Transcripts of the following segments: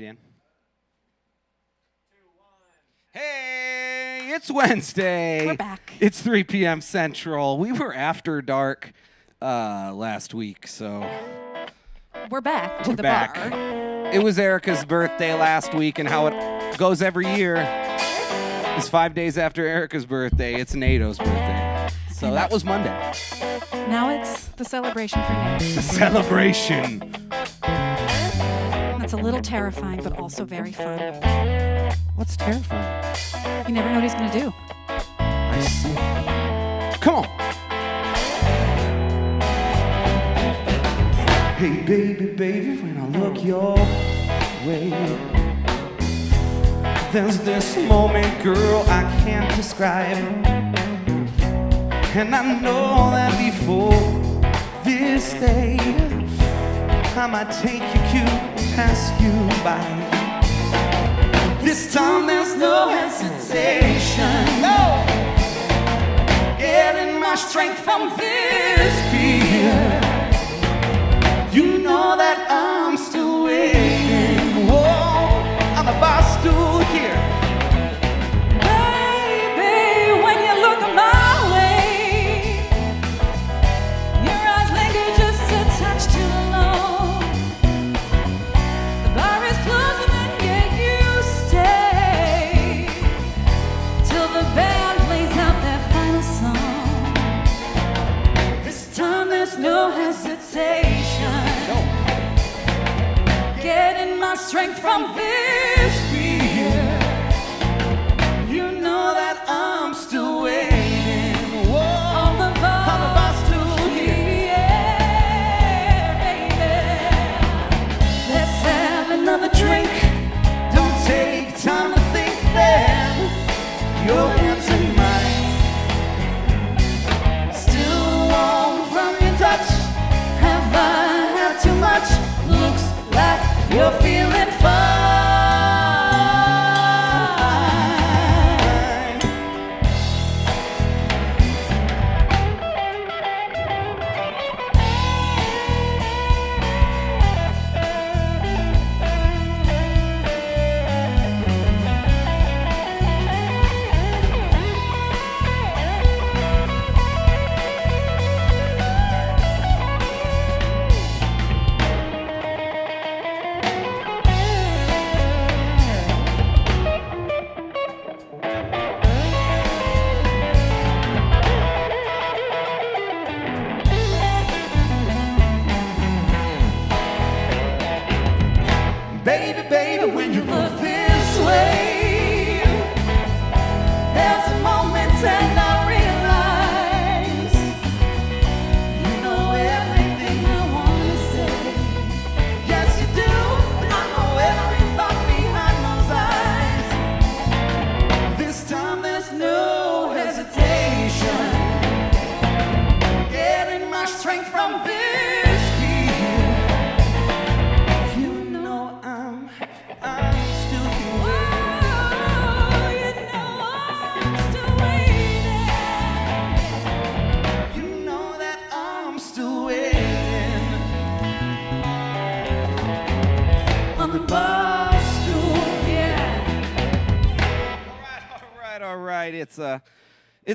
In. Hey, it's Wednesday. We're back. It's 3 p.m. Central. We were after dark last week, so We're back to we're the back. bar. It was Erica's birthday last week, and how it goes every year is 5 days after Erica's birthday. It's NATO's birthday. So that was Monday. Now it's the celebration for Nate. The celebration. That's a little terrifying, but also very fun. What's terrifying? You never know what he's going to do. I see. Come on. Hey, baby, baby, when I look your way, there's this moment, girl, I can't describe. And I know that before this day, I might take your cue and pass you by. This time there's no hesitation. No. Getting my strength from this fear. You know that I'm still waiting. Whoa, on the bar stool here. Baby, when you look my way, your eyes linger just a touch too long. The bar is closing and yet you stay till the band plays out their final song. This time there's no hesitation. Getting my strength from this fear. You know that I'm still waiting. Whoa, On the bar stool here. Yeah, baby. Let's have another drink. Don't take time to think then. Your hands in mine. Still warm from your touch. Have I had too much? Looks like you're feeling fine. Baby, baby, when you look this way, there's a moment and I realize you know everything I want to say. Yes, you do. I know every thought behind those eyes. This time there's no hesitation. Getting my strength from this fear. You know I'm still here. Oh, you know I'm still waiting. You know that I'm still waiting on the bar stool. Yeah. All right. It's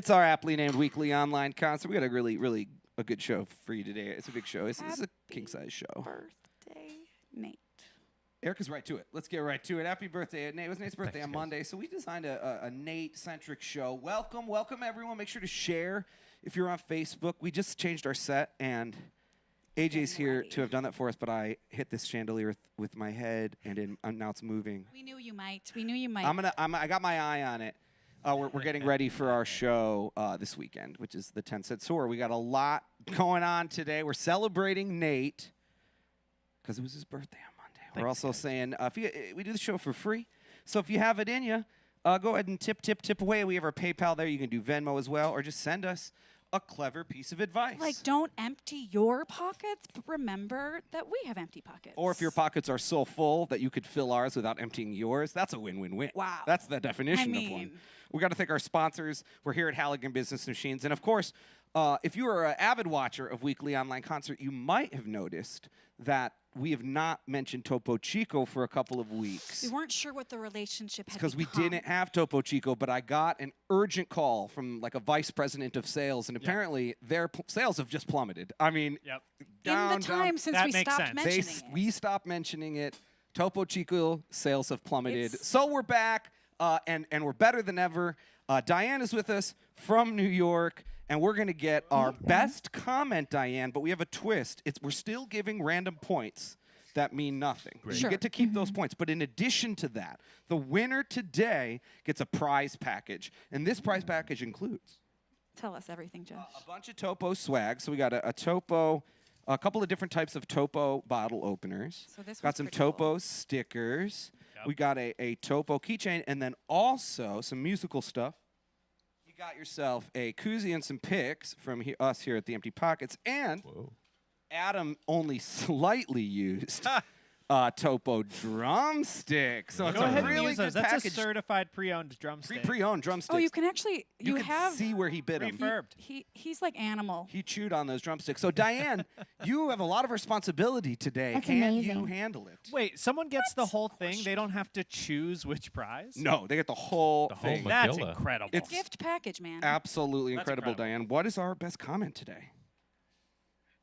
our aptly named weekly online concert. We got a really a good show for you today. It's a big show. This is a king size show. Birthday, Nate. Erica's right to it. Let's get right to it. Happy birthday, Nate. It was Nate's birthday Thanks, on guys. Monday, so we designed a Nate-centric show. Welcome everyone. Make sure to share if you're on Facebook. We just changed our set, and AJ's here ready. to have done that for us, but I hit this chandelier with my head, and now it's moving. We knew you might. We knew you might. I got my eye on it. We're getting ready for our show this weekend, which is the 10 Cent Soar. We got a lot going on today. We're celebrating Nate because it was his birthday on Monday. We're Thanks, also guys. saying we do the show for free. So if you have it in you, go ahead and tip away. We have our PayPal there. You can do Venmo as well, or just send us a clever piece of advice. Like, don't empty your pockets, but remember that we have empty pockets. Or if your pockets are so full that you could fill ours without emptying yours, that's a win-win-win. Wow. That's the definition I of one. mean- We got to thank our sponsors. We're here at Halligan Business Machines. And, of course, if you are an avid watcher of Weekly Online Concert, you might have noticed that we have not mentioned Topo Chico for a couple of weeks. We weren't sure what the relationship had Because we become. didn't have Topo Chico, but I got an urgent call from like a vice president of sales, and apparently their sales have just plummeted. I mean, Yep. down, In the time down. since That we makes stopped sense. mentioning it. We stopped mentioning it. Topo Chico sales have plummeted. It's- So we're back, and we're better than ever. Diane is with us from New York, and we're going to get our best comment, Diane, but we have a twist. We're still giving random points that mean nothing. You Sure. get to keep those points. But in addition to that, the winner today gets a prize package. And this prize package includes Tell us everything, Josh. a bunch of Topo swag. So we got a Topo, a couple of different types of Topo bottle openers. So this got one's some pretty cool. Topo stickers. Yep. We got a Topo keychain, and then also some musical stuff. You got yourself a koozie and some picks from us here at the Empty Pockets, and Adam only slightly used Topo drumstick. So it's Go a ahead and really use good those. That's package. a certified pre-owned drumstick. Pre-owned drumsticks. Oh, you can actually You you can have see where he bit them. Refurbed. he's like Animal. He chewed on those drumsticks. So Diane, you have a lot of responsibility today. That's Can you amazing. handle it? Wait, someone gets the whole thing? They don't have to choose which prize? No, they get the whole The whole thing. That's Magilla. incredible. It's Gift package, man. absolutely That's incredible, incredible. Diane. What is our best comment today?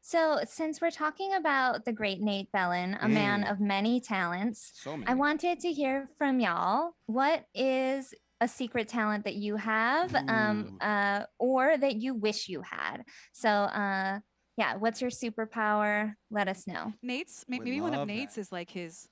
So, since we're talking about the great Nate Bellin, a man of many talents, So many. I wanted to hear from y'all. What is a secret talent that you have, or that you wish you had? So, yeah, what's your superpower? Let us know. Nate's Would maybe one of love Nate's that. is like his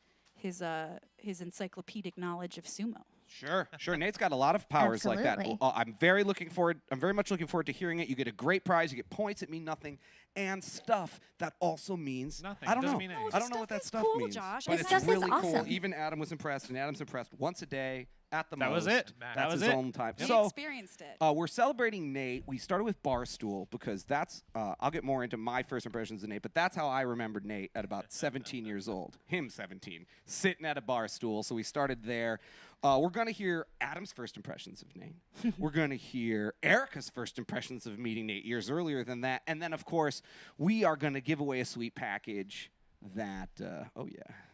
encyclopedic knowledge of sumo. Sure. Nate's got a lot of powers like that. Absolutely. I'm very much looking forward to hearing it. You get a great prize. You get points that mean nothing, and stuff that also means Nothing. I don't Doesn't know. mean I anything. don't know what that Stuff is stuff cool, means. Josh. But This it's stuff is really cool. awesome. Even Adam was impressed, and Adam's impressed once a day at the That most. was it. That's That was his it. own time. He So experienced it. we're celebrating Nate. We started with Barstool because that's, I'll get more into my first impressions of Nate, but that's how I remembered Nate at about 17 years old. Him 17, sitting at a bar stool. So we started there. We're going to hear Adam's first impressions of Nate. We're going to hear Erica's first impressions of meeting Nate years earlier than that. And then, of course, we are going to give away a sweet package that,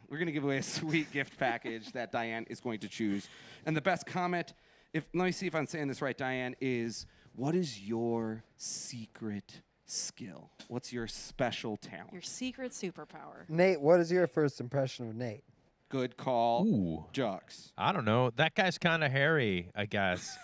we're going to give away a sweet gift package that Diane is going to choose. And the best comment, let me see if I'm saying this right, Diane, is what is your secret skill? What's your special talent? Your secret superpower. Nate, what is your first impression of Nate? Good call, Ooh. Jux. I don't know. That guy's kind of hairy, I guess.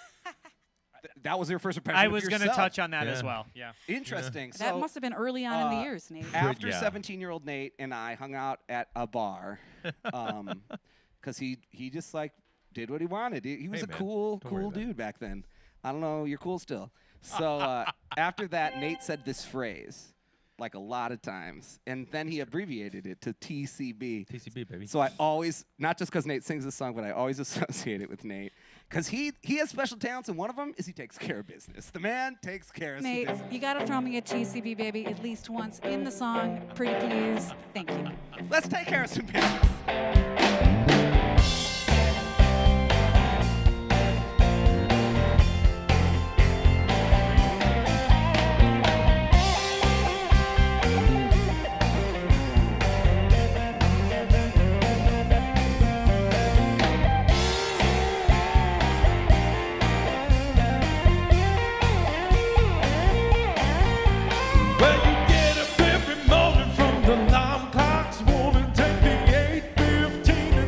That was your first impression I of was going to yourself. touch on that as Yeah. well. Yeah. Interesting. That So, must have been early on in the uh, years, Nate. after yeah. 17-year-old Nate and I hung out at a bar, because he just like did what he wanted. He was Hey, a man, cool don't worry about it. dude back then. I don't know, you're cool still. So after that, Nate said this phrase like a lot of times, and then he abbreviated it to TCB. TCB, baby. So I always, not just because Nate sings this song, but I always associate it with Nate. Because he has special talents, and one of them is he takes care of business. The man takes care of some Nate, business. you gotta throw me a TCB, baby, at least once in the song. Pretty please. Thank you. Let's take care of some business. Well, you get up every morning from the alarm clocks, warning, take the 8:15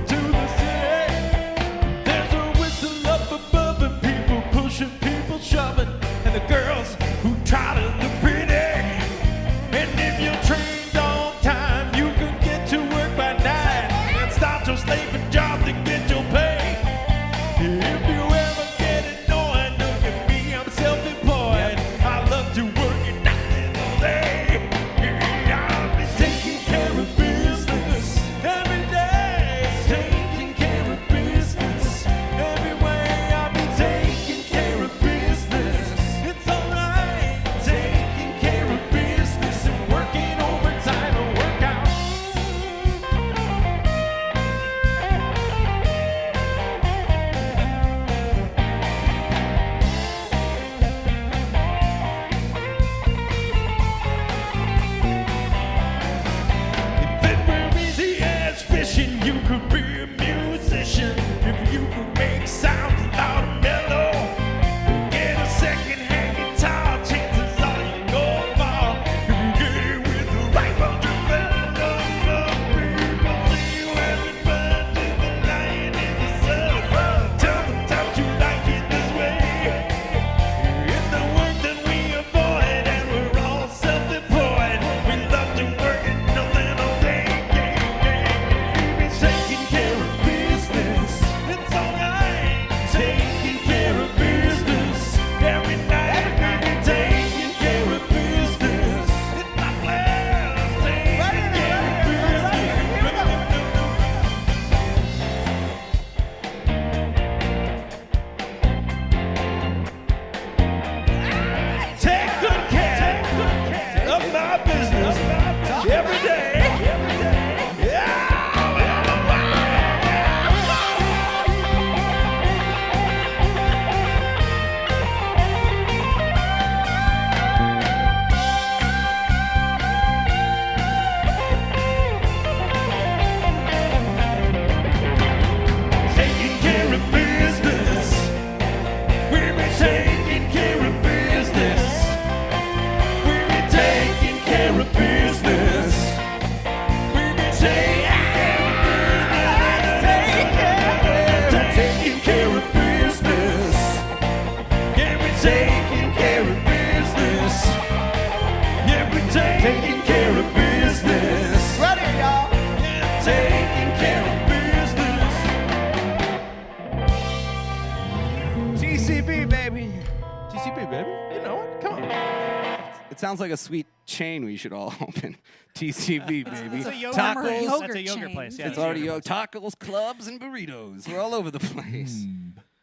sounds like a sweet chain we should all open. TCB, baby. It's a yogurt Tacos. place. Yogurt That's a yogurt chain. place. Yeah, It's a already yogurt place. tacos, clubs, and burritos. We're all over the place.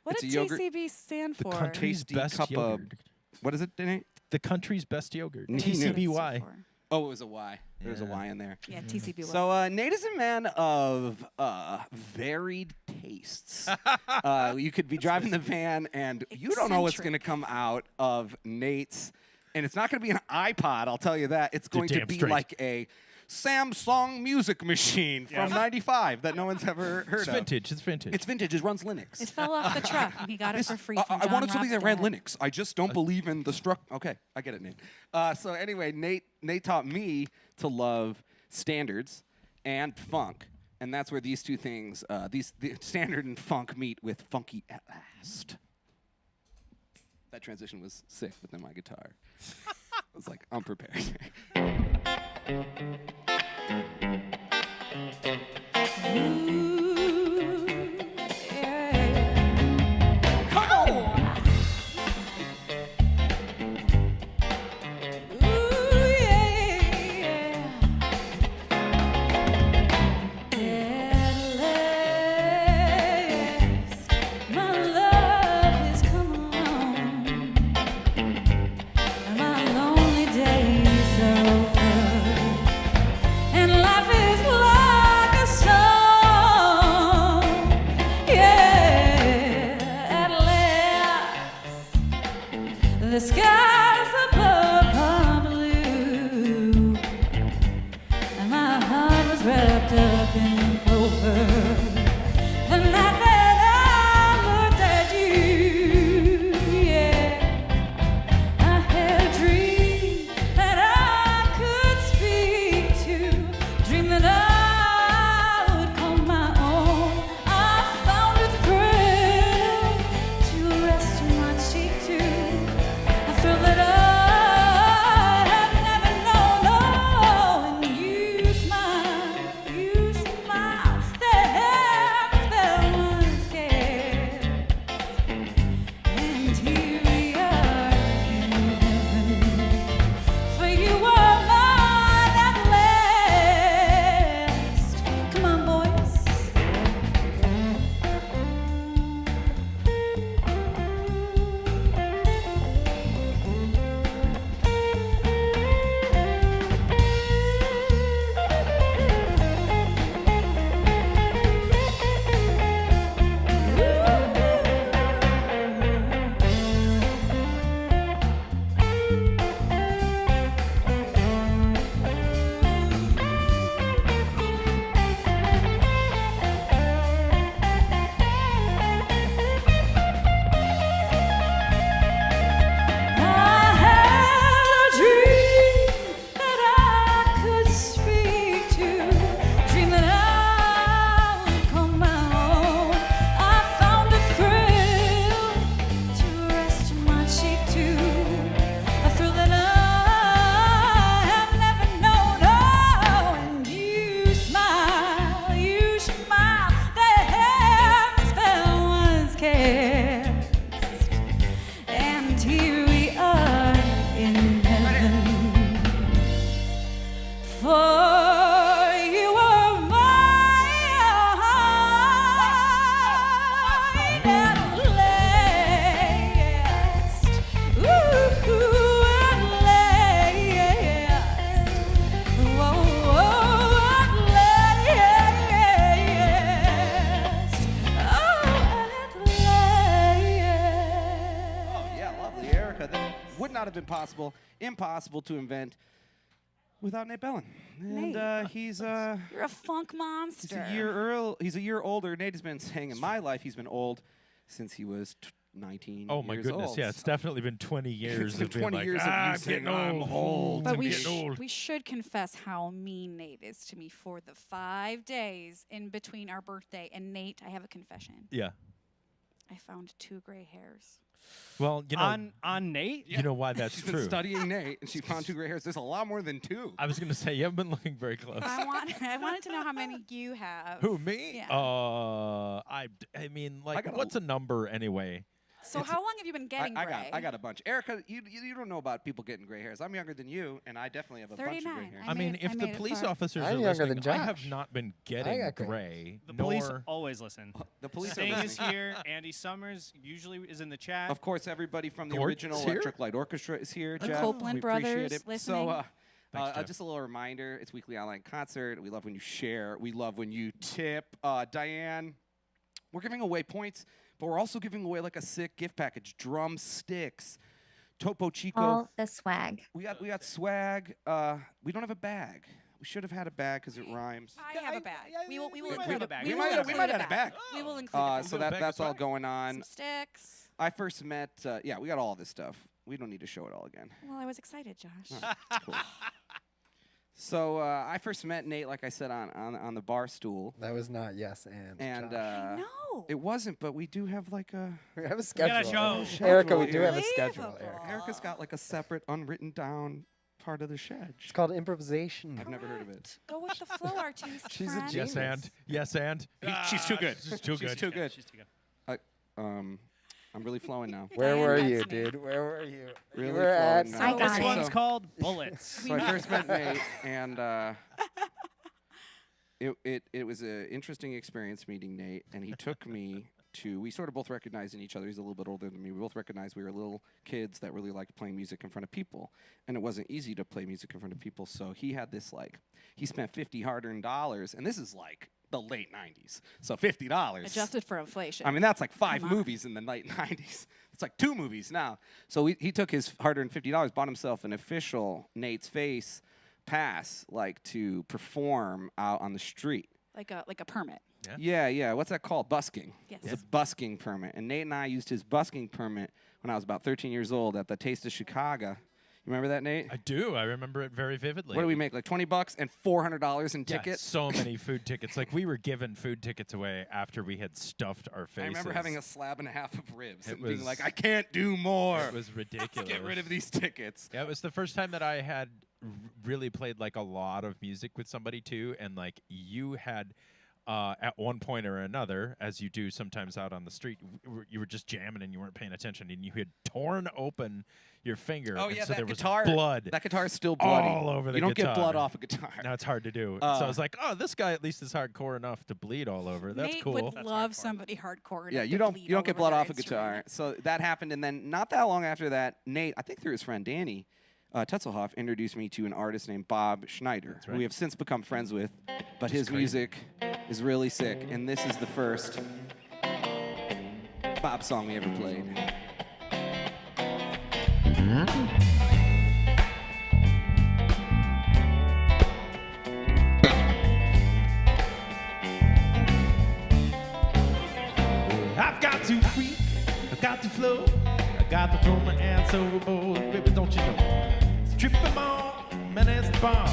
What It's does a yogurt- TCB stand The for? country's Tasty best cup of- yogurt. What is it, Nate? The country's best yogurt. He knew. TCBY. Oh, it was a Y. There was a Yeah. Y in there. Yeah, TCB. So Nate is a man of varied tastes. You could be driving the van and you don't know what's going to come out of Nate's, and it's not going to be an iPod, I'll tell you that. It's going to damn be straight. like a Samsung music machine from '95 that no one's ever heard It's of. vintage. It's vintage. It's vintage. It runs Linux. It fell off the truck. And he got it This- for free. I- From I John wanted something that ran Ropstead. Linux. I just don't believe in the Okay, I get it, Nate. So anyway, Nate taught me to love standards and funk, and that's where these two things, the standard and funk meet with funky at last. That transition was sick within my guitar. I was like, I'm prepared. Come on! Ooh, yeah. At last, my love has come along, and my lonely days are over, and life is like a song. Yeah, at last, the skies above are blue, and my heart was wrapped up in clover. The night that I looked at you, yeah, I had a dream that I could speak to, dream that I would call my own. I found a thrill to rest my cheek to, a thrill that I have never known. Oh, and you smile, the heavens felt once scared. And here we are in heaven, for you are mine at last. Come on, boys. I had a dream that I could speak to, dream that I would call my own. I found a thrill to rest my cheek to, a thrill that I have never known. Oh, and you smile, the heavens fell once cast. And here we are in heaven, for you are mine at last. Ooh, at last. Whoa, at last. Oh, at last. Oh, yeah, lovely, Erica. That would not have been impossible to invent without Nate Bellin. And Nate. he's You're a funk He's monster. he's a year older. Nate has been saying in my life he's been old since he was 19 Oh my years goodness! old. Yeah, it's definitely been 20 years been of being 20 like, years of you I'm saying, getting "I'm old. old." But I'm we, getting old. we should confess how mean Nate is to me for the 5 days in between our birthday. And Nate, I have a confession. Yeah. I found 2 gray hairs. Well, you know, On Nate? you know why that's She's been true. studying Nate, and she found 2 gray hairs. There's a lot more than 2. I was gonna say you haven't been looking very close. I wanted to know how many you have. Who, me? Yeah. I mean, like, got a what's a number anyway? So how long have you been getting gray? I got a bunch. Erica, you don't know about people getting gray hairs. I'm younger than you, and I definitely have a bunch of gray 39. hairs. I mean, made- if I the made it police far. officers I'm are younger listening, than I have Josh. not been getting got gray. gray. The police nor always listen. The police are Sting is listening. here. Andy Summers usually is in the chat. Of course, everybody from the Gort's original here? Electric Light Orchestra is here. The Jeff. Copeland we appreciate brothers it. listening. So, Thanks, Jeff. just a little reminder: it's weekly online concert. We love when you share. We love when you tip. Diane, we're giving away points, but we're also giving away like a sick gift package: drumsticks, Topo Chico. All the swag. We got swag. We don't have a bag. We should have had a bag because it rhymes. I have a bag. We will might include have a a bag. We We will might have include had a bag. We will include a bag. So do a bag of that's all swag. going Some on. sticks. I first met. Yeah, we got all this stuff. We don't need to show it all again. Well, I was excited, Josh. Cool. So I first met Nate, like I said, on the bar stool, That was not yes and. and No. it wasn't. But we do have like a We have a got a schedule. show. Erica, we do Schedule have a here. schedule. Unbelievable. Erica. Erica's got like a separate unwritten down part of the shed. It's called improvisation. I've never heard of it. Correct. Go with the flow, artiste. She's a friend. genius. yes and. She's too good. She's too good. too good. She's too good. I'm really flowing now. Where Diane, were that's you, me. dude? Where were you? Really you were at. flowing I now. got This it. one's So- called Bullets. So I first met Nate, and it was an interesting experience meeting Nate. And he took me to. We sort of both recognized in each other. He's a little bit older than me. We both recognized we were little kids that really liked playing music in front of people, and it wasn't easy to play music in front of people. So he had this he spent $50 hard-earned dollars, and this is like the late '90s. So $50. Adjusted for inflation. I mean, that's like 5 Come on. movies in the late '90s. It's like 2 movies now. So he took his hard-earned $50, bought himself an official Nate's Face pass, like to perform out on the street. like a permit. Yeah. What's that called? Busking. Yes. It's a busking permit. And Nate and I used his busking permit when I was about 13 years old at the Taste of Chicago. You remember that, Nate? I do. I remember it very vividly. What do we make? Like $20 and $400 in Yeah, tickets? so many food tickets. Like we were given food tickets away after we had stuffed our faces. I remember having a slab and a half of ribs It and being was- like, I can't do more. It was ridiculous. Get rid of these tickets. Yeah, it was the first time that I had really played like a lot of music with somebody too, and like you had. At one point or another, as you do sometimes out on the street, you were just jamming and you weren't paying attention, and you had torn open your finger. Oh and yeah, so that there was guitar. blood That guitar is still bloody. all over the You don't get blood guitar. off a guitar. Now it's hard to do. so I was like, oh, this guy at least is hardcore enough to bleed all over. That's Nate cool. would That's love hardcore. somebody hardcore. Yeah, enough you to don't bleed you don't all get over blood their off a guitar. instrument. So that happened, and then not that long after that, Nate, I think through his friend Danny Tetzelhoff, introduced me to an artist named Bob Schneider, who we have since become friends with. But his music is really sick, and this is the first Bob song we ever played. I've got to freak, I've got to flow, I got to throw my ass overboard, baby, don't you know? Strip them on, man, it's the bomb.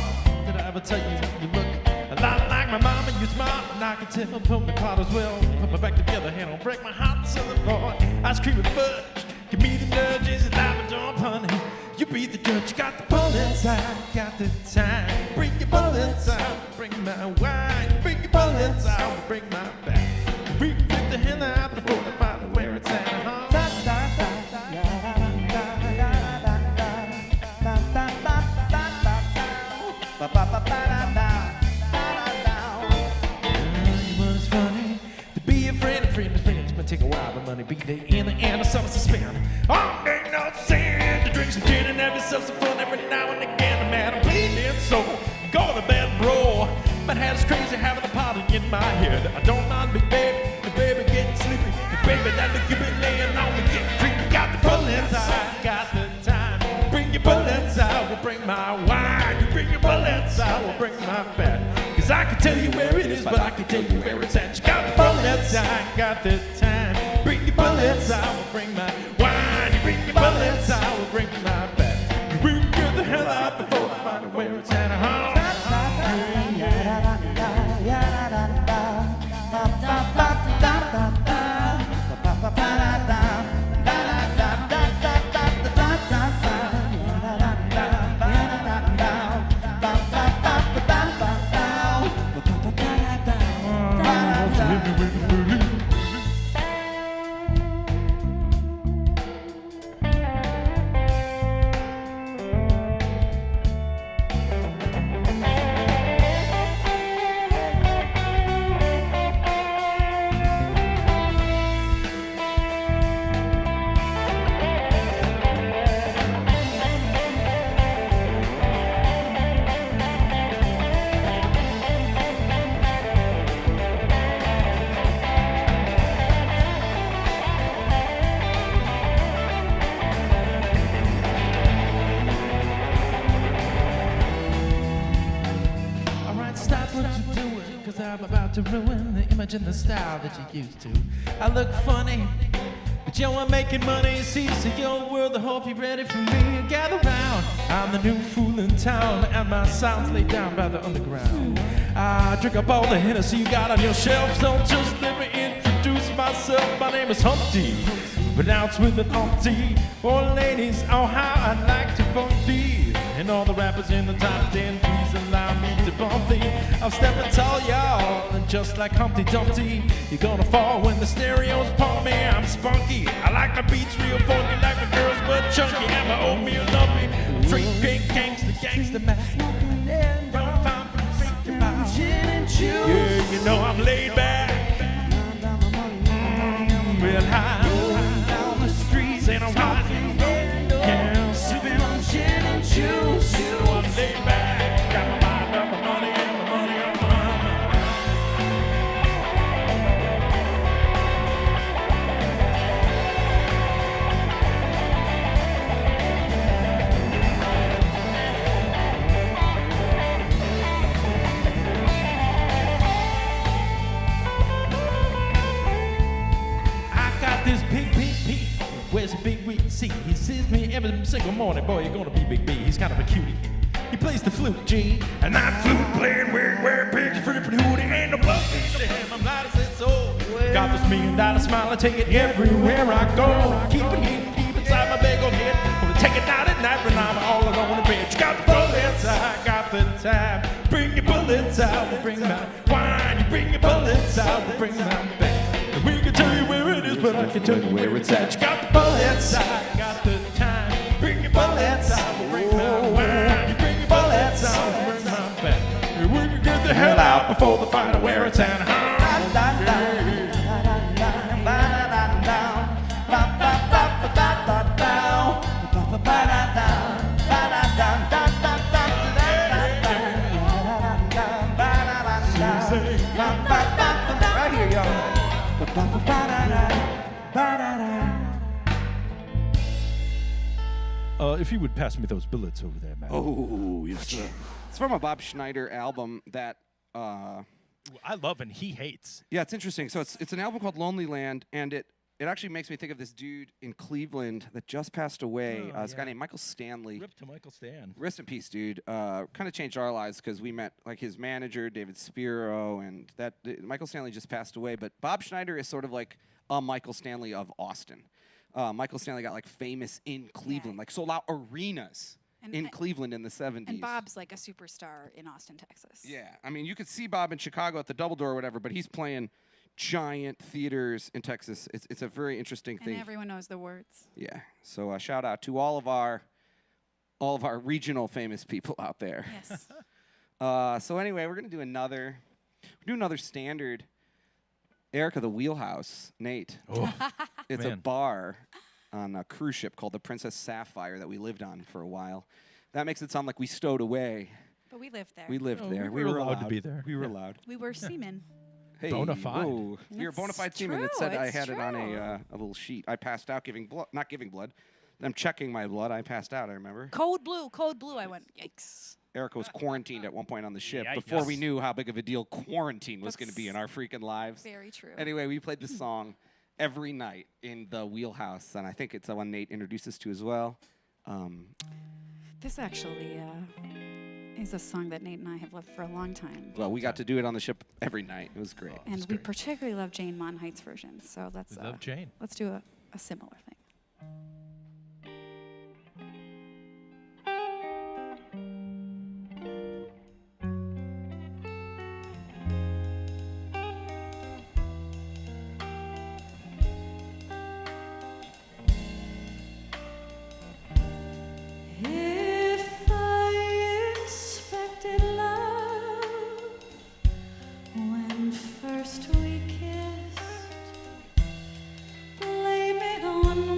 Did I ever tell you you look a lot like my mama? You're smart, and I can tell. Put me pot as well, put my back together, hand on break my heart, southern boy. Ice cream and fudge, give me the nudges, Labrador, honey. You be the judge, you got the bullets, I got the time. Bring your bullets out, bring my wine. Bring your bullets out, bring my back. We get the hell out before they find out where it's at. It's funny to be a friend of friends might take a while, but money be there in the end of some suspend. Oh, ain't no sin to drink some gin and have yourself some fun every now and again. Man, I'm bleeding so go to bed, bro. My head is crazy having a party in my head. I don't mind big baby, the baby getting sleepy. The baby that you been laying on me getting creepy. Got the bullets, I got the time. Bring your bullets, I will bring my wine. You bring your bullets, I will bring my bat. Cause I can tell you where it is, but I can tell you where it's at. You got the bullets, I got the time. Bring your bullets, I will bring my wine. You bring your bullets, I will bring my bat. We can get the hell out before I find out where it's at. cause I'm about to ruin the image and the style that you used to. I look funny, but yo, I'm making money. See, so yo, world, I hope you're ready for me. Gather round, I'm the new fool in town, and my sound's laid down by the underground. I drink up all the Hennessy you got on your shelf, so just let me introduce myself. My name is Humpty, pronounced with an umpty. For ladies, oh how I'd like to bump thee. And all the rappers in the top 10, please allow me to bump thee. I'm stepping tall, y'all, and just like Humpty Dumpty, you're gonna fall when the stereos pump me. I'm spunky, I like my beats real funky, like my girls but chunky, and my oatmeal lumpy. Straight big gangsta man. Yeah, you know I'm laid back, real high down the streets, and I'm riding, yeah, sipping on gin and juice. You know I'm laid back, got my mind up on money and my money on my mind. I got this big P. Where's the big weak C? He sees me every single morning. Boy, you're gonna be Big B. He's kind of a cutie. He plays the flute, G. And I'm flute playing, wearing pigs, flipping hootie, and the blood in him. I'm light as it's old. Got this $1 million smile, I take it everywhere I go. Keep it here, keep it inside my big old head. Wanna take it out at night when I'm all alone in bed. You got the bullets, I got the time. Bring your bullets out, we'll bring my wine. You bring your bullets out, we'll bring my bag. We can tell you where it is, but I can tell you where it's at. You got the bullets, I got the time. Bring your bullets out, we'll bring my wine. You bring your bullets out, we'll bring my bag. We can get the hell out before the fight where it's at. Right here, y'all. If you would pass me those bullets over there, man. Oh, yes, sir. It's from a Bob Schneider album that, I love and he hates. yeah, it's interesting. So it's an album called Lonely Land, and it actually makes me think of this dude in Cleveland that just passed away. Oh, This guy yeah. named Michael Stanley. Rip to Michael Stan. Rest in peace, dude. Kind of changed our lives because we met like his manager, David Spiro, and Michael Stanley just passed away. But Bob Schneider is sort of like a Michael Stanley of Austin. Michael Stanley got like famous in Cleveland, like sold out arenas in Cleveland in the 70s. And Bob's like a superstar in Austin, Texas. Yeah, I mean, you could see Bob in Chicago at the Double Door or whatever, but he's playing giant theaters in Texas. It's a very interesting And thing. everyone knows the words. Yeah. So shout out to all of our regional famous people out there. Yes. So anyway, we're gonna do another standard. Erica, the Wheelhouse, Nate. Oh, It's a man. bar on a cruise ship called the Princess Sapphire that we lived on for a while. That makes it sound like we stowed away. But we lived there. We lived Oh, there. we were allowed to be there. We were Yeah. allowed. We were seamen. Hey, Bona fide. whoa. You're a bona It's fide seaman that true, said I it's had it on true. a little sheet. I passed out not giving blood. I'm checking my blood. I passed out, I remember. Code blue. I went, yikes. Erica was quarantined at one point on the ship Yikes. before we knew how big of a deal quarantine was going to be in our freaking lives. Very true. Anyway, we played this song every night in the Wheelhouse, and I think it's the one Nate introduced us to as well. This actually is a song that Nate and I have loved for a long time. Well, we got to do it on the ship every night. It was great. And we great. particularly love Jane Monheit's version. So let's We love Jane. let's do a similar thing. If I expected love when first we kissed, blame it on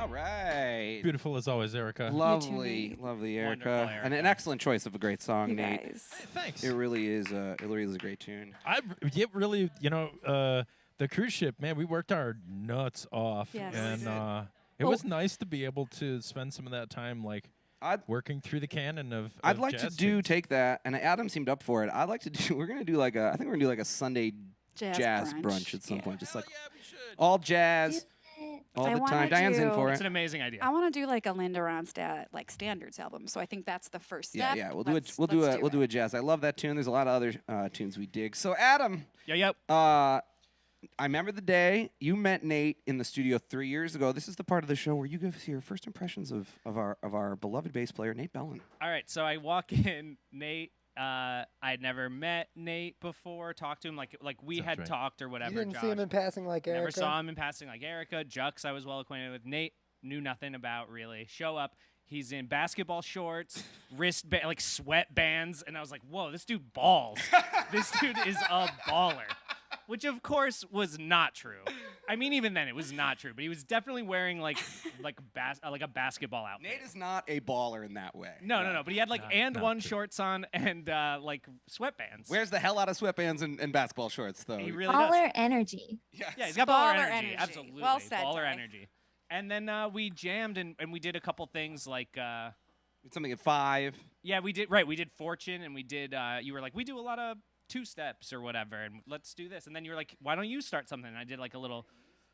All right. Beautiful as always, Erica. Lovely, Nate. lovely Wonderful, Erica. And an Erica. excellent choice of a great song, You Nate. guys. Thanks. It really is a great tune. It really, the cruise ship, man, we worked our nuts off. Yes. And it Well- was nice to be able to spend some of that time, like, I'd working through the canon of I'd like to jazz do tunes. take that, and Adam seemed up for it. I'd like to do. We're gonna do like a. I think we're gonna do like a Sunday jazz brunch at some Yeah. point, just Hell like yeah, we should. all jazz, all I the wanna time. Diane's in do- for It's it. an amazing idea. I want to do like a Linda Ronstadt like standards album. So I think that's the first Yeah, step. yeah. We'll do it. Let's- We'll do let's a. We'll do it. a jazz. I love that tune. There's a lot of other tunes we dig. So Adam, Yep. I remember the day you met Nate in the studio 3 years ago. This is the part of the show where you give us your first impressions of our beloved bass player Nate Bellin. All right, so I walk in, Nate. I'd never met Nate before. Talked to him like we Sounds had right. talked or whatever. You didn't Josh. see him in passing like Erica? Never saw him in passing like Erica. Jux, I was well acquainted with. Nate knew nothing about really. Show up. He's in basketball shorts, like sweatbands, and I was like, "Whoa, this dude balls! This dude is a baller." Which of course was not true. I mean, even then it was not true. But he was definitely wearing like a basketball outfit. Nate is not a baller in that way. No. But he had like Not one true. shorts on and like sweatbands. Wears the hell out of sweatbands and basketball shorts, though. He really does. Baller energy. Yes. Yeah, he's got baller, Baller energy. energy. Absolutely. Well said, Baller Jay. energy. And then we jammed and we did a couple things like Something at 5. yeah, we did Fortune and we did you were like, we do a lot of 2 steps or whatever and let's do this. And then you were like, why don't you start something? And I did like a little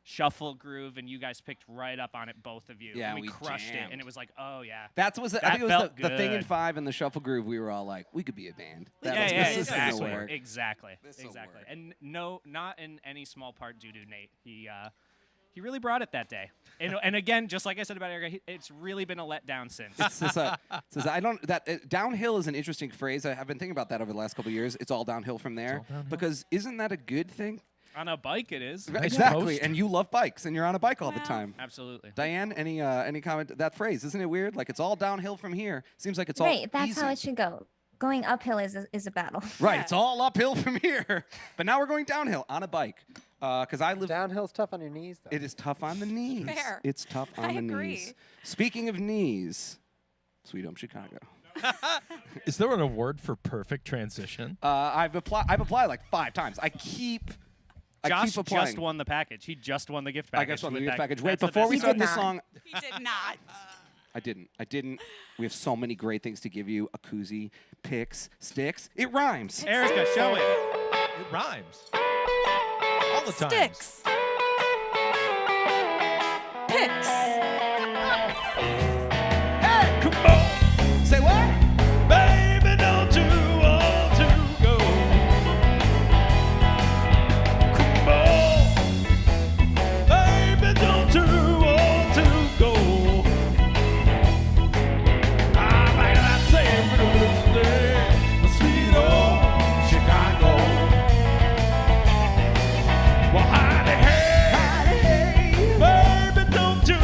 shuffle groove and you guys picked right up on it, both of you. Yeah, and we we crushed it jammed. and it was like, oh yeah. That was. I That think it was felt the thing in good. 5 and the shuffle groove. We were all like, we could be a band. That Yeah, was, yeah, this is gonna exactly. work. Exactly. This'll Exactly. work. And no, not in any small part due to Nate. He really brought it that day. And again, just like I said about Erica, it's really been a letdown since. It's this, I don't. Downhill is an interesting phrase. I've been thinking about that over the last couple of years. It's all downhill from there. all downhill. Because isn't that a good thing? On a bike, it is. Nice Exactly. post. And you love bikes, and you're on a bike all the Well, time. Absolutely. Diane, any comment? That phrase, isn't it weird? Like it's all downhill from here. Seems like it's all Right, that's how easy. it should go. Going uphill is a battle. Right, Yeah. it's all uphill from here. But now we're going downhill on a bike. Because I live. Downhill's tough on your knees, though. It is tough on the knees. Fair. It's tough on I the agree. knees. Speaking of knees, Sweet Home Chicago. Is there an award for perfect transition? I've applied like 5 times. I keep Josh applying. just won the package. He just won the gift I package. guess on the with gift that- package. Wait, that's the before best we He start did this not. song, He did not. I didn't. We have so many great things to give you. A koozie, picks, sticks. It rhymes. Erica, show it. It rhymes. All the time. Sticks. Picks. Come on, Say what? baby, don't you want to go? Come on, baby, don't you want to go? I might not say it, sweet old Chicago. Well, howdy, hey, baby, don't you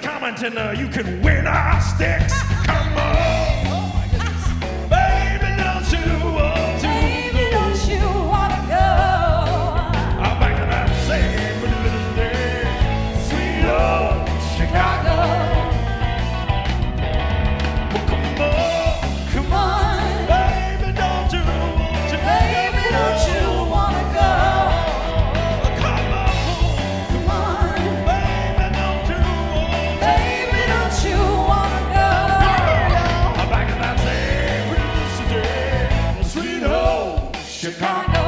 Everybody's commenting, you can win our sticks. Come on. Baby, don't you want to Baby, go? don't you wanna go? I'm back to that same little day. Sweet old Chicago. Well, come on. Baby, don't you want to Baby, don't you wanna go? Come on. Come on, Baby, don't you want to baby, don't you wanna go? I'm back in that same little city. Sweet old Chicago.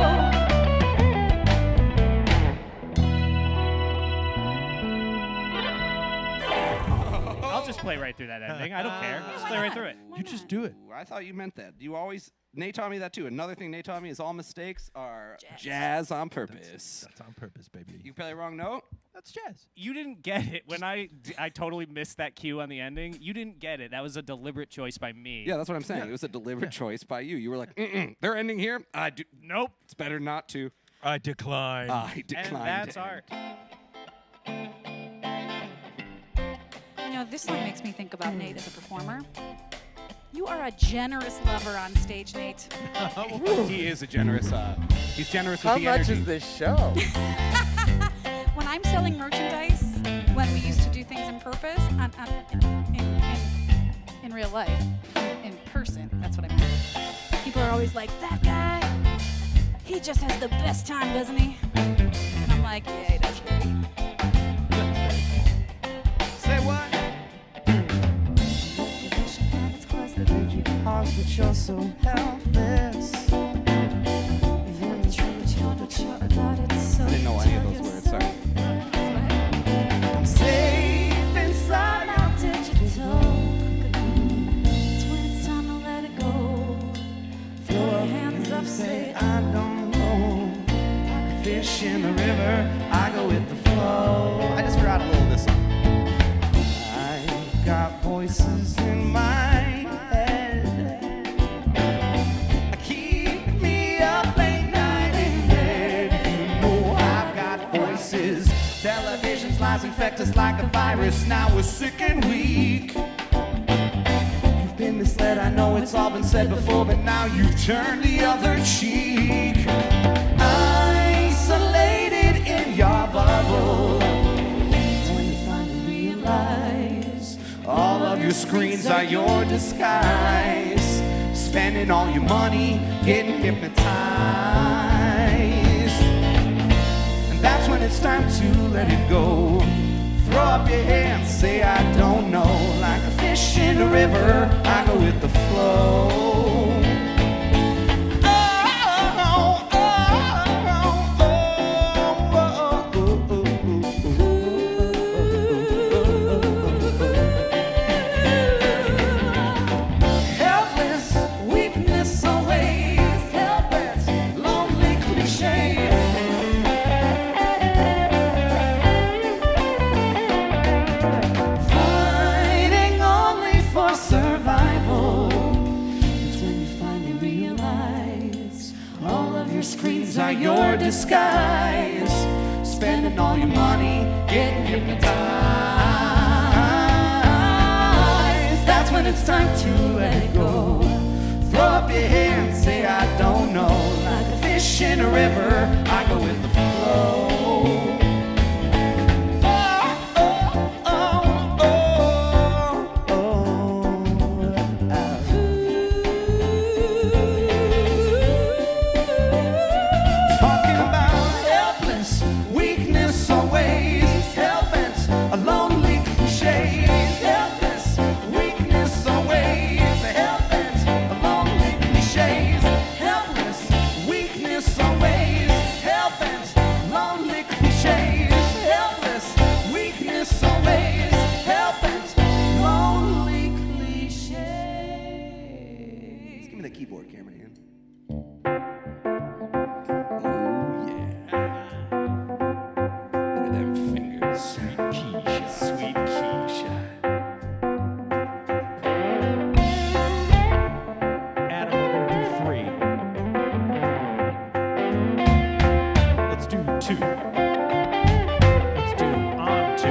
I'll just play right through that ending. I don't care. Just play right through it. You just do it. Ooh, I thought you meant that. You always. Nate taught me that too. Another thing Nate taught me is all mistakes are jazz on purpose. That's on purpose, baby. You play the wrong note. That's jazz. You didn't get it when I totally missed that cue on the ending. You didn't get it. That was a deliberate choice by me. Yeah, that's what I'm saying. It was a deliberate choice by you. You were like, they're ending here. I do. Nope. It's better not to. I decline. I declined. And that's art. You know, this song makes me think about Nate as a performer. You are a generous lover on stage, Nate. He is a generous. He's generous How with the much energy. is this show? When I'm selling merchandise, when we used to do things in purpose, in real life, in person, that's what I mean. People are always like, that guy, he just has the best time, doesn't he? And I'm like, yeah, he does. Say what? But you're so helpless. I didn't know any of those words. Sorry. I'm safe inside our digital cocoon. It's when it's time to let it go. Throw your hands up, say I don't know. Like a fish in the river, I go with the flow. I just forgot a little of this song. I've got voices in my head. Keep me up late night in bed. You know I've got voices. Television's lies infect us like a virus. Now we're sick and weak. You've been misled, I know it's all been said before, but now you've turned the other cheek. Isolated in your bubble. It's when you finally realize all of your screens are your disguise. Spending all your money, getting hypnotized. And that's when it's time to let it go. Throw up your hands, say I don't know. Like a fish in a river, I go with the flow. Helpless, weakness always. Helpless, lonely cliche. Fighting only for survival. It's when you finally realize all of your screens are your disguise. Spending all your money, getting hypnotized. That's when it's time to let it go. Throw up your hands, say I don't know. Like a fish in a river, I go with the flow. Talking about helpless, weakness always. Hell-bent, a lonely cliche. Helpless, weakness always. Hell-bent, a lonely cliches. Helpless, weakness always. Hell-bent, lonely cliches. Helpless, weakness always. Hell-bent, lonely cliches. Give me the keyboard, cameraman. Look at them fingers. Sweet Keisha. Sweet Keisha. Adam, we're gonna do 3. Let's do 2. Let's do on 2.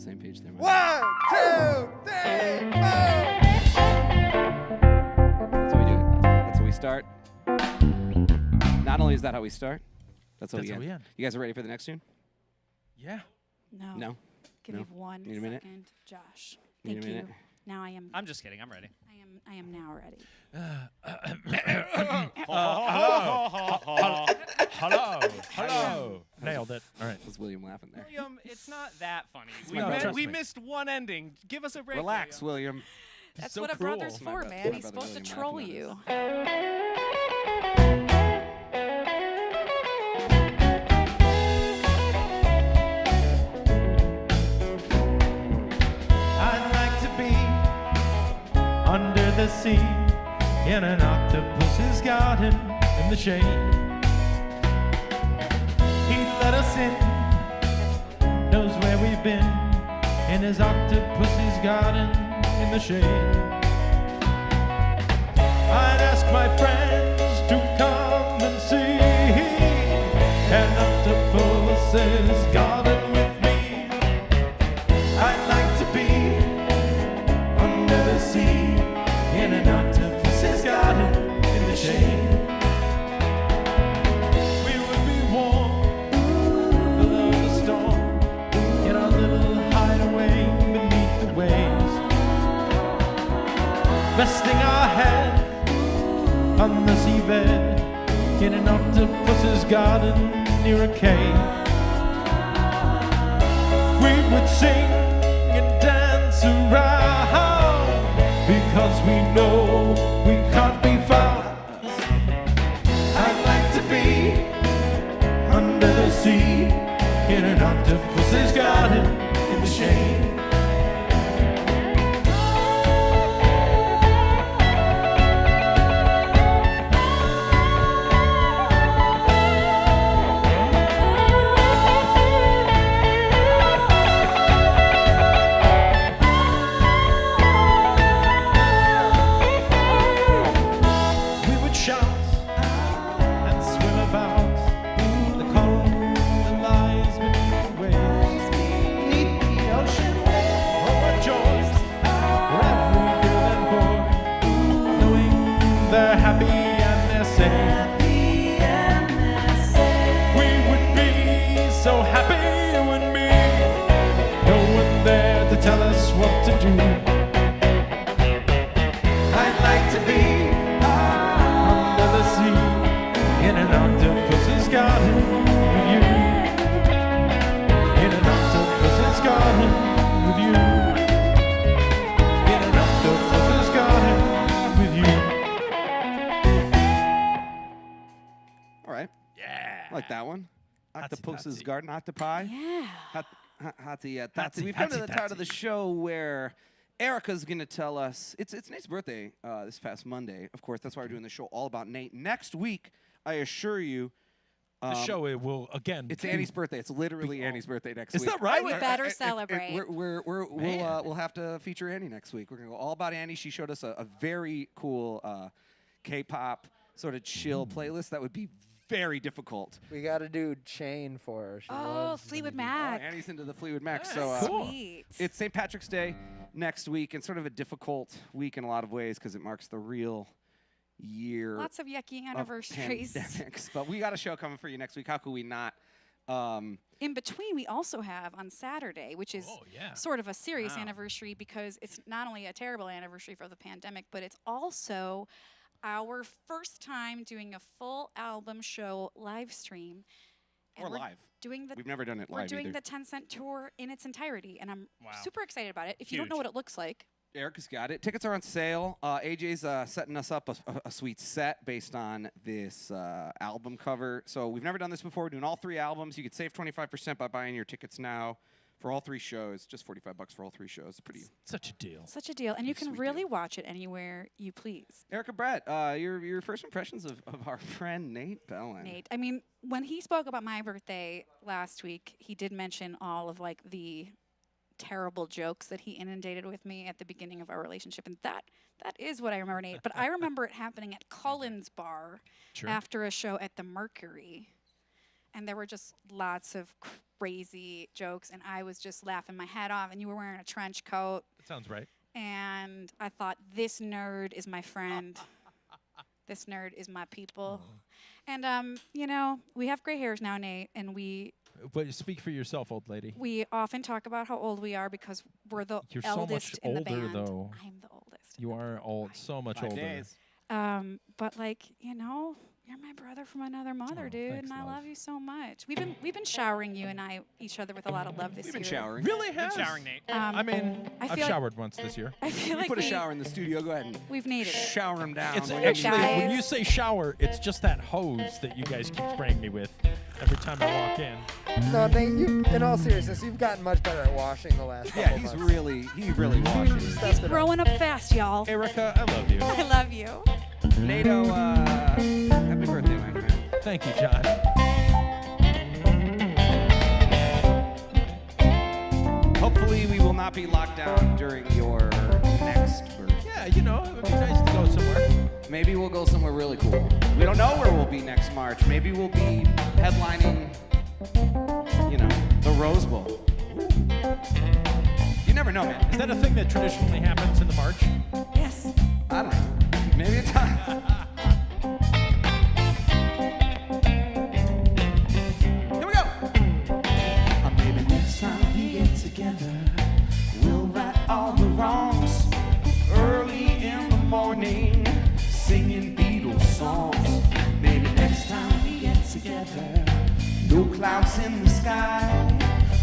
the same page there. 1, 2, 3, 4. That's how we do it. That's how we start. Not only is that how we start, that's how That's we how end. we end. You guys are ready for the next tune? Yeah. No. No? Give No? me 1 Need a minute? second, Josh. Need a Thank you. minute? Now I am. I'm just kidding. I'm ready. I am now ready. Hello. Nailed it. All right. Was William laughing there? William, it's not that funny. my brother. We missed one ending. Give us a break. Relax, William. William. That's so what a cruel. brother's My for, brother- man. my He's brother supposed to William troll laughing you. I'd like to be under the sea in an octopus's garden in the shade. He let us in, knows where we've been in his octopus's garden in the shade. I'd ask my friends to come and see an octopus's garden with me. I'd like to be under the sea in an octopus's garden in the shade. We would be warm below the storm in our little hideaway beneath the waves, resting our head on the seabed in an octopus's garden near a cave. We would sing and dance around because we know we can't be found. I'd like to be under the sea in an octopus's garden in the shade. We would shout and swim about the coral that lies beneath the waves, beneath the ocean. Oh, what joys for every girl and boy, knowing they're happy and they're safe. We would be so happy, you and me, no one there to tell us what to do. I'd like to be under the sea in an octopus's garden with you. In an octopus's garden with you. In an octopus's garden with you. All right. Yeah. I like that one. Octopus's Hotsy-totsy. Garden, Octopi. Yeah. Hotsy, Totsy. Hotsy, We've come to hotsy, the part of the totsy. show where Erica's going to tell us. It's Nate's birthday this past Monday. Of course, that's why we're doing the show all about Nate. Next week, I assure you, The show it will again. it's Annie's birthday. It's literally Annie's birthday next Is week. that right? We better celebrate. We'll have to feature Annie next week. We're gonna go all about Annie. She showed us a very cool K-pop sort of chill playlist that would be very difficult. We got to do Chain for her. She Oh, loves Fleetwood the- Mac. Annie's into the Fleetwood Mac. Yes. So Cool. Sweet. it's St. Patrick's Day next week, and sort of a difficult week in a lot of ways because it marks the real year Lots of yucky of anniversaries. pandemics. But we got a show coming for you next week. How could we not? In between, we also have on Saturday, which is Oh, yeah. sort of a serious Wow. anniversary because it's not only a terrible anniversary for the pandemic, but it's also our first time doing a full album show live stream. And Or we're live. Doing the We've never done it we're live doing either. the 10 Cent tour in its entirety, and I'm Wow. super excited about it. If you don't know Huge. what it looks like, Erica's got it. Tickets are on sale. AJ's setting us up a sweet set based on this album cover. So we've never done this before. We're doing all three albums. You could save 25% by buying your tickets now for all three shows. Just $45 for all three shows. Pretty. Such a deal. such a deal, and you can Sweet really deal. watch it anywhere you please. Erica Brett, your first impressions of our friend Nate Bellin. Nate, I mean, when he spoke about my birthday last week, he did mention all of like the terrible jokes that he inundated with me at the beginning of our relationship, and that is what I remember, Nate. But I remember it happening at Cullen's Bar Sure. after a show at the Mercury, and there were just lots of crazy jokes, and I was just laughing my head off, and you were wearing a trench coat, That sounds right. and I thought, this nerd is my friend. This nerd is my people. And, you know, we have gray hairs now, Nate, and we But speak for yourself, old lady. often talk about how old we are because we're the You're so much eldest in the older, band. though. I'm the oldest. You are old, so much 5 older. days. But like, you know, you're my brother from another mother, Oh, dude, thanks, and I love. love you so much. We've been showering you and I each other with a lot of love this We've year. been showering. Really Good has. showering, Nate. I mean, I I've feel like- showered once this year. I feel You like put a shower in the studio. Go ahead and we've needed it. shower him down. It's We're actually, when guys. you say shower, it's just that hose that you guys keep spraying me with every time I walk in. No, Nate, you, in all seriousness, you've gotten much better at washing the last yeah, couple he months. really washes. He's Stepped it up. growing up fast, y'all. Erica, I love you. I love you. NATO, happy birthday, my friend. Thank you, John. Hopefully, we will not be locked down during your next birthday. Yeah, you know, it would be nice to go somewhere. Maybe we'll go somewhere really cool. We don't know where we'll be next March. Maybe we'll be headlining, you know, the Rose Bowl. You never know, man. Is that a thing that traditionally happens in the March? Yes. I don't know. Maybe it's time. Here we go. Maybe next time we get together, we'll right all the wrongs. Early in the morning, singing Beatles songs. Maybe next time we get together, no clouds in the sky.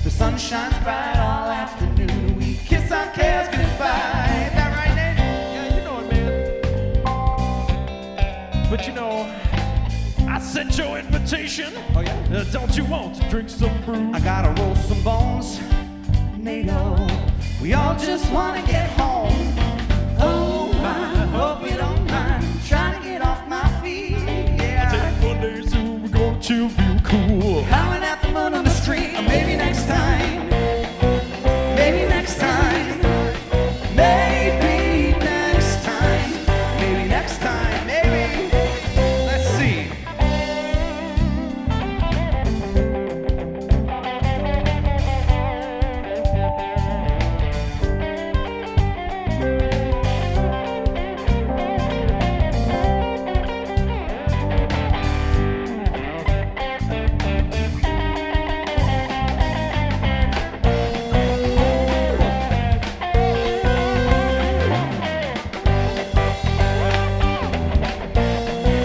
The sun shines bright all afternoon. We kiss our cares goodbye. Is that right, Nate? Yeah, you know it, man. But you know, I sent your invitation. Oh, yeah? Don't you want to drink some brew? I gotta roll some bones, NATO. We all just wanna get home. Oh, I hope you don't mind trying to get off my feet. Yeah, Take Monday, so we're gonna chill real cool. howling at the moon on the street. Or maybe next time. Maybe next time. Maybe next time. Maybe next time. Maybe. Let's see.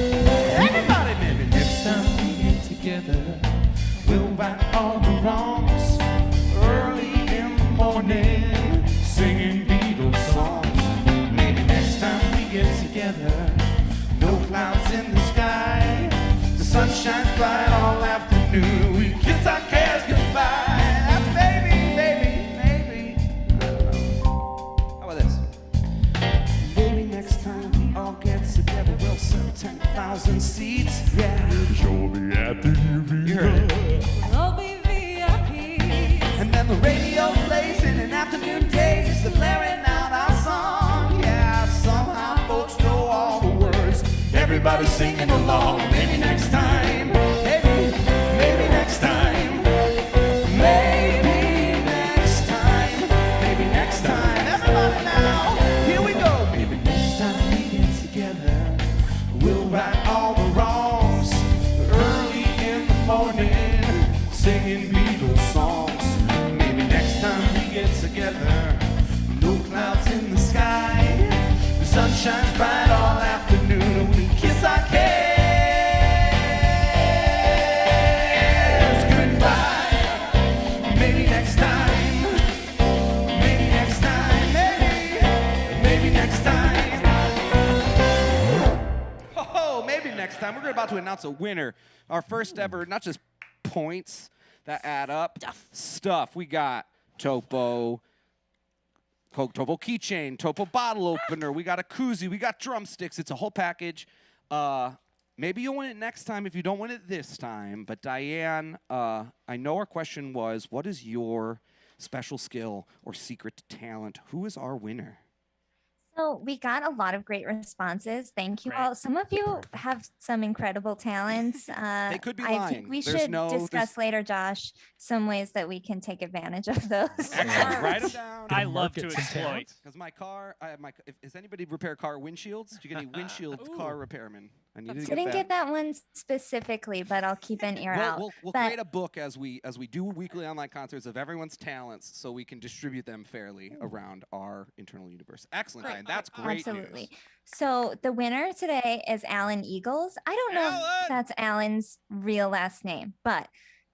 Everybody, maybe next time we get together, we'll right all the wrongs. Early in the morning, singing Beatles songs. Maybe next time we get together, no clouds in the sky. The sun shines bright all afternoon. We kiss our cares goodbye. Maybe, maybe, maybe. I don't know. How about this? Maybe next time we all get together, we'll sell 10,000 seats. Yeah. Show me at the You heard it. We'll be VIPs. And then the radio plays in an afternoon days. They're blaring out our song. Yeah, somehow folks know all the words. Everybody's singing along. Maybe next time. Maybe next time. Maybe next time. Maybe next time. Everybody now. Here we go. Maybe next time we get together, we'll right all the wrongs. Early in the morning, singing Beatles songs. Maybe next time we get together, no clouds in the sky. The sun shines bright all afternoon, and we kiss our cares goodbye. Maybe next time. Maybe next time. Maybe next time. Oh, maybe next time. We're about to announce a winner. Our first ever, not just points that add up. Stuff. We got Topo, Coke Topo keychain, Topo bottle opener. We got a koozie. We got drumsticks. It's a whole package. Maybe you'll win it next time if you don't win it this time. But Diane, I know our question was, what is your special skill or secret talent? Who is our winner? So we got a lot of great responses. Thank you Great. all. Some of you have some incredible talents. They could be I lying. think we There's should there's- discuss later, Josh, some ways that we can take advantage of those. Excellent. Write them down. I love to market some exploit. talent. Because my car, I have my. Does anybody repair car windshields? Do you get any windshield car repairmen? I need to I didn't get that one specifically, but I'll keep an ear out. We'll But- create a book as we do weekly online concerts of everyone's talents, so we can distribute them fairly around our internal universe. Excellent, Great. Diane. That's great Absolutely. news. So the winner today is Alan Eagles. I don't know Alan! if that's Alan's real last name, but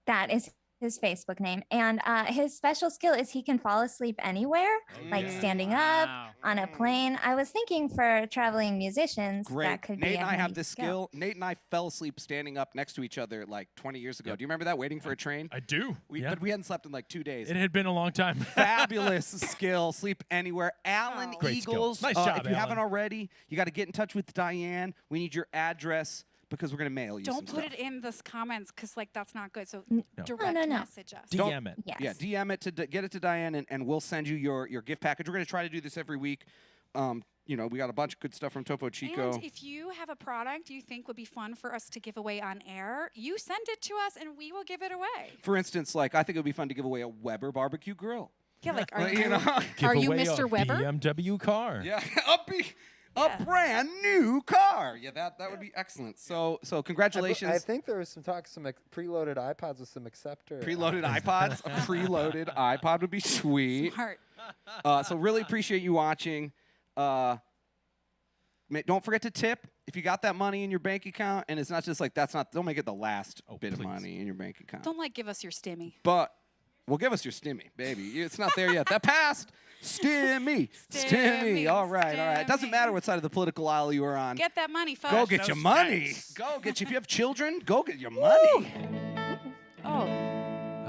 that is his Facebook name. And his special skill is he can fall asleep anywhere, like standing up, Wow. on a plane. I was thinking for traveling musicians, Great. that could Nate be a and I have handy this skill. Nate and I fell asleep standing up next to each other like 20 years ago. Do you remember that? Waiting for a train. I do. Yeah. But we hadn't slept in like 2 days. It had been a long time. Fabulous skill. Sleep anywhere. Alan Great skill. Eagles. Nice job, If you haven't Alan. already, you got to get in touch with Diane. We need your address because we're gonna mail you. Don't some put stuff. it in the comments because like that's not good. So No. direct no. message us. Don't- DM it. Yes. Yeah, DM it to get it to Diane, and we'll send you your gift package. We're gonna try to do this every week. You know, we got a bunch of good stuff from Topo Chico. And if you have a product you think would be fun for us to give away on air, you send it to us and we will give it away. For instance, like I think it would be fun to give away a Weber barbecue grill. Yeah, like are Well, you, you know. are you Giveaway Mr. a Weber? BMW car. Yeah, Yeah. a brand new car. Yeah, that would be excellent. So congratulations. I think there was some talk, some preloaded iPods with some acceptor. Preloaded iPods. A preloaded iPod would be sweet. Smart. So really appreciate you watching. Don't forget to tip if you got that money in your bank account, and it's not just like don't make it the last bit of please. money in your bank account. Don't like give us your stimmy. But well, give us your stimmy, baby. It's not there yet. That passed. Stimmy. Stimmy, All right. It doesn't stimmy. matter what side of the political aisle you were on. Get that money, folks. Go get those your money. steps. Go get. If you have children, go get your money. Oh,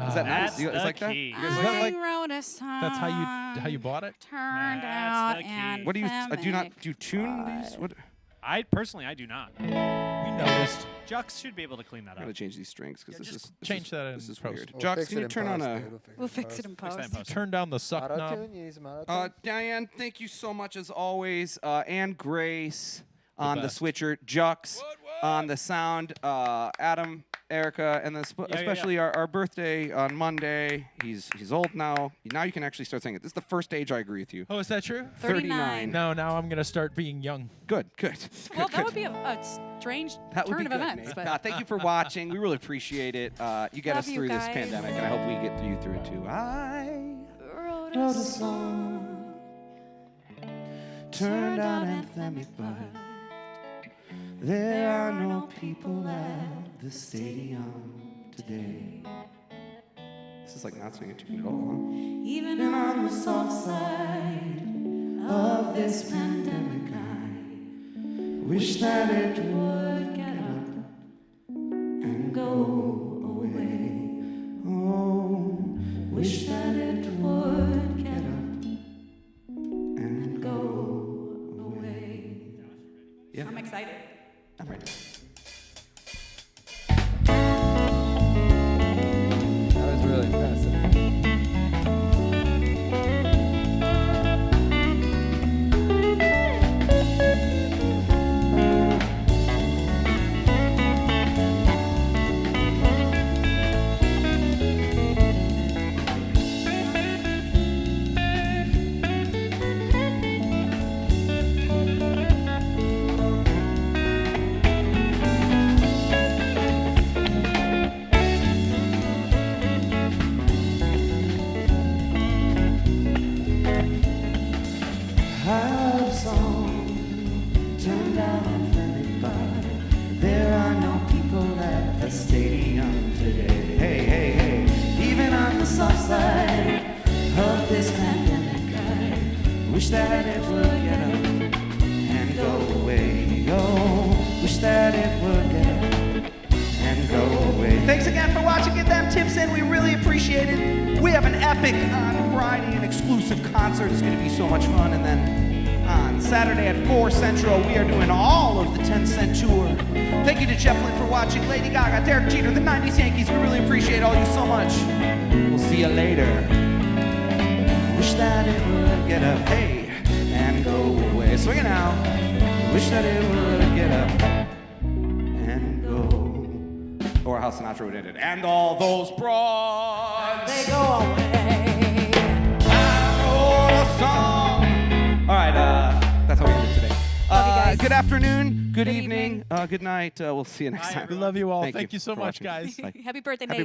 Is that nice? That's You guys the like that? key. You guys Is like that I like- wrote a song. That's how you bought it? Turned That's out the key. and What do you? Do you not? Do you tune God. these? What? I personally, I do not. We noticed. Jux should be able to clean that I'm up. gonna change these strings because Yeah, this just is change that This in is post. weird. We'll Jux, fix can it you in turn on post, a? dude. We'll fix it in Fix that in post. post. Turn down the suck knob. Auto-tune? You need some auto-tune? Diane, thank you so much as always, and Grace on the best. switcher, Jux on the sound, Adam, Erica, and then especially Our birthday on Monday. He's old now. Now you can actually start saying it. This is the first age I agree with you. Oh, is that true? 39. No, now I'm gonna start being young. Good. Well, that would be a strange That would turn be of good, events. Nate. But Thank you for watching. We really appreciate it. You get Love us you through this guys. pandemic, and I hope we get you through it too. I wrote wrote a song, turned out anthemic, but there are no people at the stadium today. This is like not singing a tune at all, Even on the soft side of this pandemic, I wish that it would get up and go away. Oh, wish that it would get up and go away. Yeah, I'm excited. I'm ready. That was really impressive. Our song turned out authentic, but there are no people at the stadium today. Hey, even on the soft side of this pandemic, I wish that it would get up and go away. Oh, wish that it would get up and go away. Thanks again for watching. Get them tips in. We really appreciate it. We have an epic on Friday, an exclusive concert. It's going to be so much fun. And then on Saturday at 4 Central, we are doing all of the 10-cent tour. Thank you to Jeff Lynne for watching, Lady Gaga, Derek Jeter, the 90s Yankees. We really appreciate all you so much. We'll see you later. Wish that it would get up, hey, and go away. swinging out. Wish that it would get up and go. Or how Sinatra would end it. And all those broads. They go away. I know a song. All right, that's how we end it today. Love you guys. Good afternoon, good Good evening, evening. Good night. We'll see you next Bye, time. everyone. We love you all. Thank Thank you so for much, watching. guys. Bye. Happy birthday, Happy Nate. birthday.